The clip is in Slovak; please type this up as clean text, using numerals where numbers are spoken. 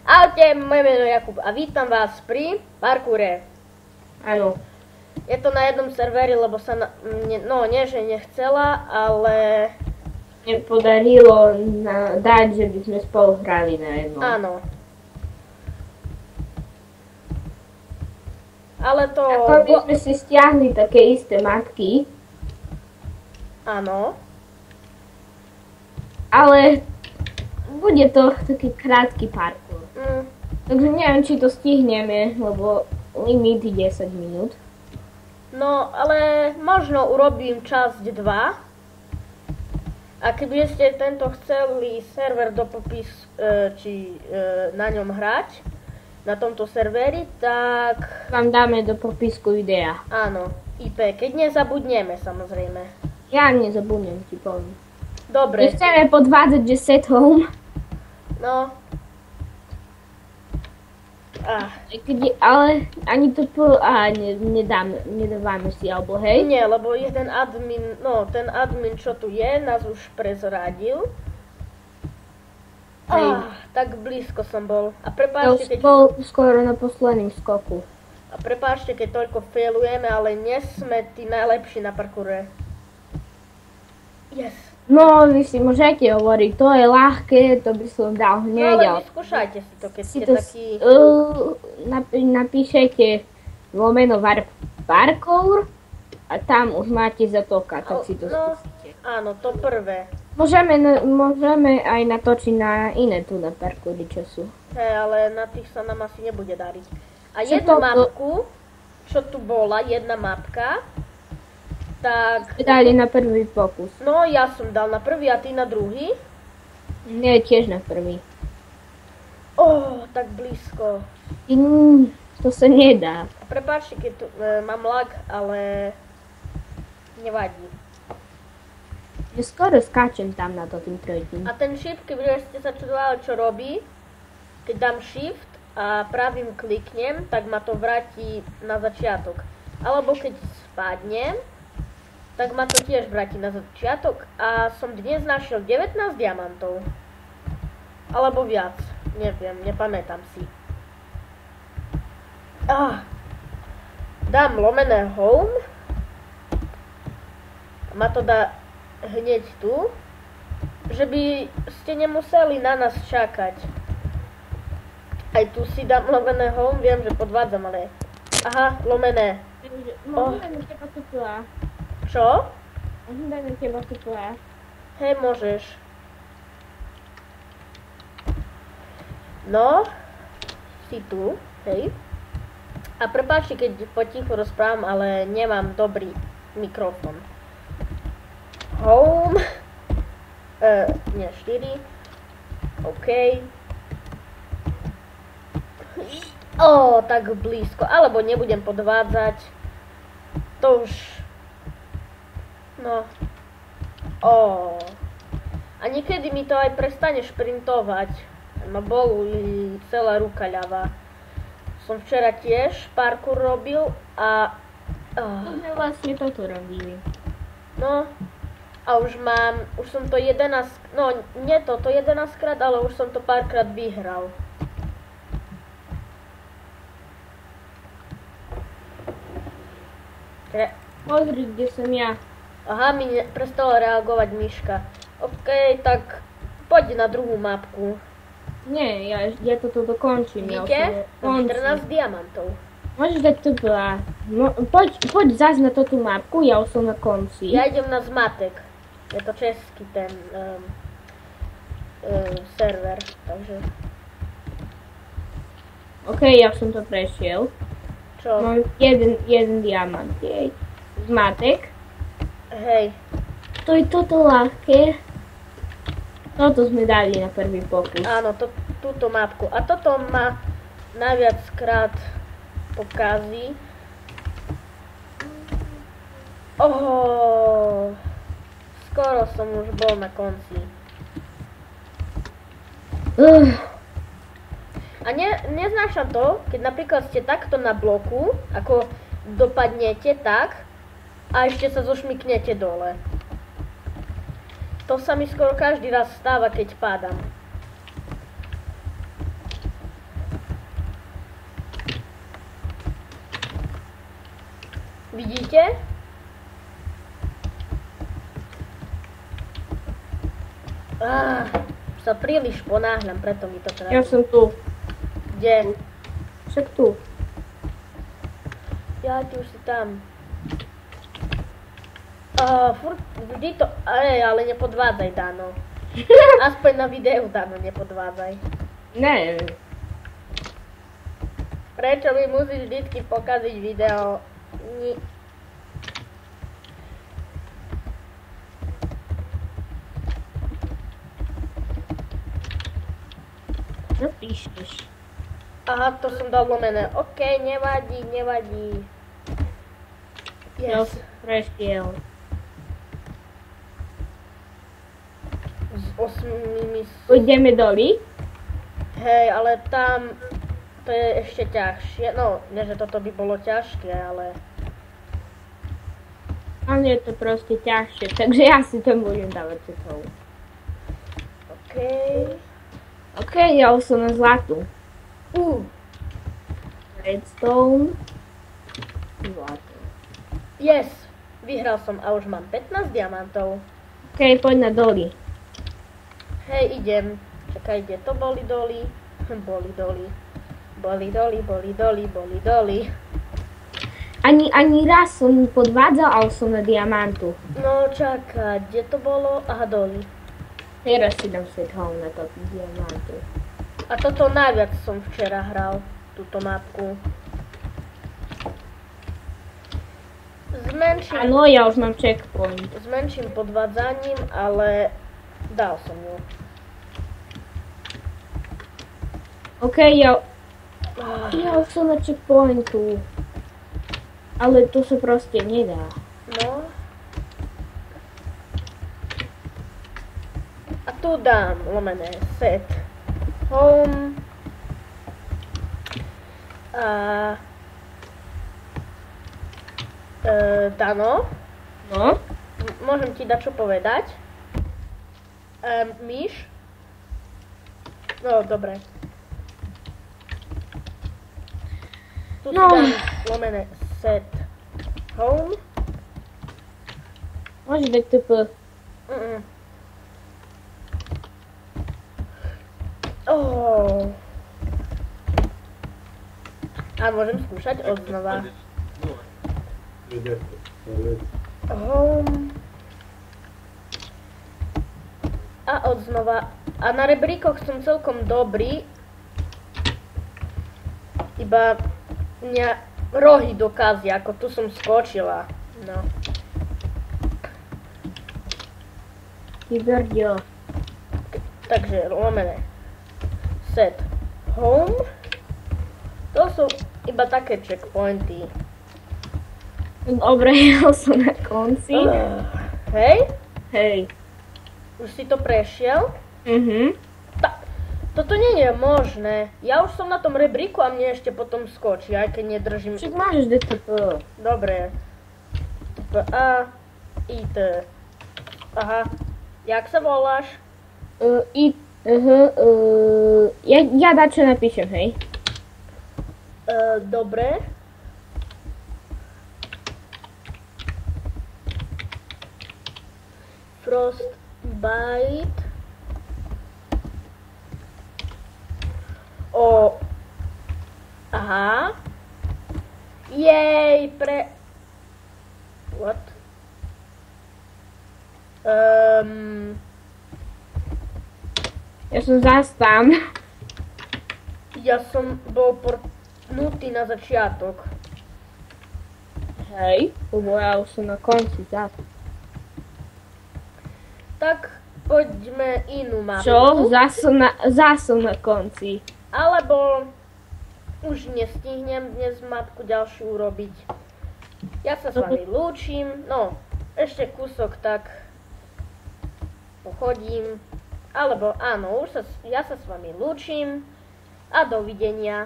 Ahojte, moje meno je Jakub a vítam vás pri parkoure. Áno. Je to na jednom serveri, lebo sa nie že nechcela, ale... Nepodarilo dať, že by sme spolu hrali na jednom. Áno. Ale to... Ako by sme si stiahli také isté mapky, Áno. ale bude to taký krátky parkour. Takže neviem, či to stihneme, lebo limit je 10 minút. No, ale možno urobím časť 2. A keby ste tento chceli server do popis, na ňom hrať, na tomto serveri, tak... Vám dáme do popisku videa. Áno, IP, keď nezabudneme, samozrejme. Ja nezabudnem, ti poviem. Dobre. Nechceme podvádzať, že set home. No. Ale ani to nedávame si, alebo hej? Nie, lebo jeden admin, ten admin, čo tu je, nás už prezradil. Tak blízko som bol. A prepáčte, keď... bol skoro na posledným skoku. A prepáčte, keď toľko failujeme, ale nie sme tí najlepší na parkoure. Yes. No, vy si môžete hovoriť, to je ľahké, to by som dal hneď. No, ale vyskúšajte si to, keď ste taký... Napíšete lomeno parkour a tam už máte zatoka, tak si to skúsite. Áno, to prvé. Môžeme aj natočiť na iné tu na parkoury, čo sú. Hej, ale na tých sa nám asi nebude dariť. A jednu mapku, čo tu bola, jedna mapka, tak... Dali na prvý pokus. No, ja som dal na prvý a ty na druhý. Nie, tiež na prvý. Tak blízko. To sa nedá. Prepáčte, keď tu mám lag, ale nevadí. Ja skoro skáčem tam na to tým trojitým. A ten shift, keby ste sa čudovali, čo robí, keď dám shift a pravým kliknem, tak ma to vráti na začiatok. Alebo keď spadnem, tak ma to tiež vráti na začiatok a som dnes našiel 19 diamantov. Alebo viac, neviem, nepamätám si. Dám lomené home. Ma to dá hneď tu, že by ste nemuseli na nás čakať. Aj tu si dám lomené home, viem, že podvádzam, ale... Aha, lomené. Čo? Môžem dať na teba tuplé. Hej, môžeš. No, si tu, hej. A prepáčte, keď potichu rozprávam, ale nemám dobrý mikrofón. Home. Nie, 4. OK. Tak blízko. Alebo nebudem podvádzať. To už... No. A niekedy mi to aj prestane šprintovať. Ma bolí celá ruka ľava. Som včera tiež parkour robil a... To sme vlastne toto robili. No. A už som to 11... No, nie to 11 krát, ale už som to párkrát vyhral. Pozri, kde som ja. Aha, mi prestala reagovať myška. OK, tak poď na druhú mapku. Nie, ja toto dokončím. Víte? Mám 14 diamantov. Môžeš dať tu byla. Poď zase na tú mapku, ja už som na konci. Ja idem na Zmatek. Je to český ten server, takže... OK, ja som to prešiel. Čo? Mám jeden diamant, jej. Zmatek. Hej. To je toto ľahké. Toto sme dali na prvý pokus. Áno, túto mapku. A toto ma najviackrát pokazí. Skoro som už bol na konci. A neznášam to, keď napríklad ste takto na bloku, ako dopadnete tak, a ešte sa zošmyknete dole. To sa mi skoro každý raz stáva, keď padám. Vidíte? Sa príliš ponáhľam, preto mi to Ja som tu. Kde? Však tu. Ja, ty už si tam. Furt vždy to... ale nepodvádzaj, Dano. Aspoň na videu, Dano, nepodvádzaj. Ne. Prečo mi musíš vždycky pokaziť video? Čo píšeš? Aha, to som dal lomené. OK, nevadí. Ja Yes. som prešiel. S 8... Pôjdeme doli? Hej, ale tam... To je ešte ťažšie. No, nie, že toto by bolo ťažké, ale... Ale je to proste ťažšie, takže ja si to budem dávať cetou. OK. OK, ja už som na zlatu. Redstone. Zlato. Yes! Vyhral som a už mám 15 diamantov. OK, poď na doli. Hej, idem. Čakaj, kde to boli doli? Boli doli. Ani raz som podvádzal, ale som na diamantu. No čakaj, kde to bolo? Aha, doli. Teraz si dám set home na top diamantu. A toto najviac som včera hral, túto mapku. Áno, ja už mám checkpoint. S menším podvádzaním, ale dal som ju. OK, ja už som na checkpointu. Ale to sa proste nedá. No. A tu dám lomené set home. A... Dano? No? Môžem ti dať čo povedať? Myš? No, dobre. Tu si dám lomené set home. Môžeš dať TP. A môžem skúšať odznova. Home. A odznova. A na rebríkoch som celkom dobrý. Iba mňa rohy dokázia, ako tu som skočila. No. Vyberdio. Takže lomené. Set home. To sú iba také checkpointy. Dobre, ja som na konci. Hej? Hej. Už si to prešiel? Toto nie je možné. Ja už som na tom rebríku a mne ešte potom skočí, aj keď nedržím. Však máš DTP. Dobre. TPA. IT. Aha. Jak sa voláš? Ja dačo napíšem, hej. Dobre. Frostbite. Aha. Jej, What? Ja som zás tam. Ja som bol portnutý na začiatok. Hej, lebo ja už som na konci zás. Tak poďme inú mapu. Čo? Zás som na konci. Alebo už nestihnem dnes mapku ďalšiu urobiť. Ja sa s vami lúčim. No, ešte kúsok tak pochodím. Alebo áno, ja sa s vami lúčim. A dovidenia.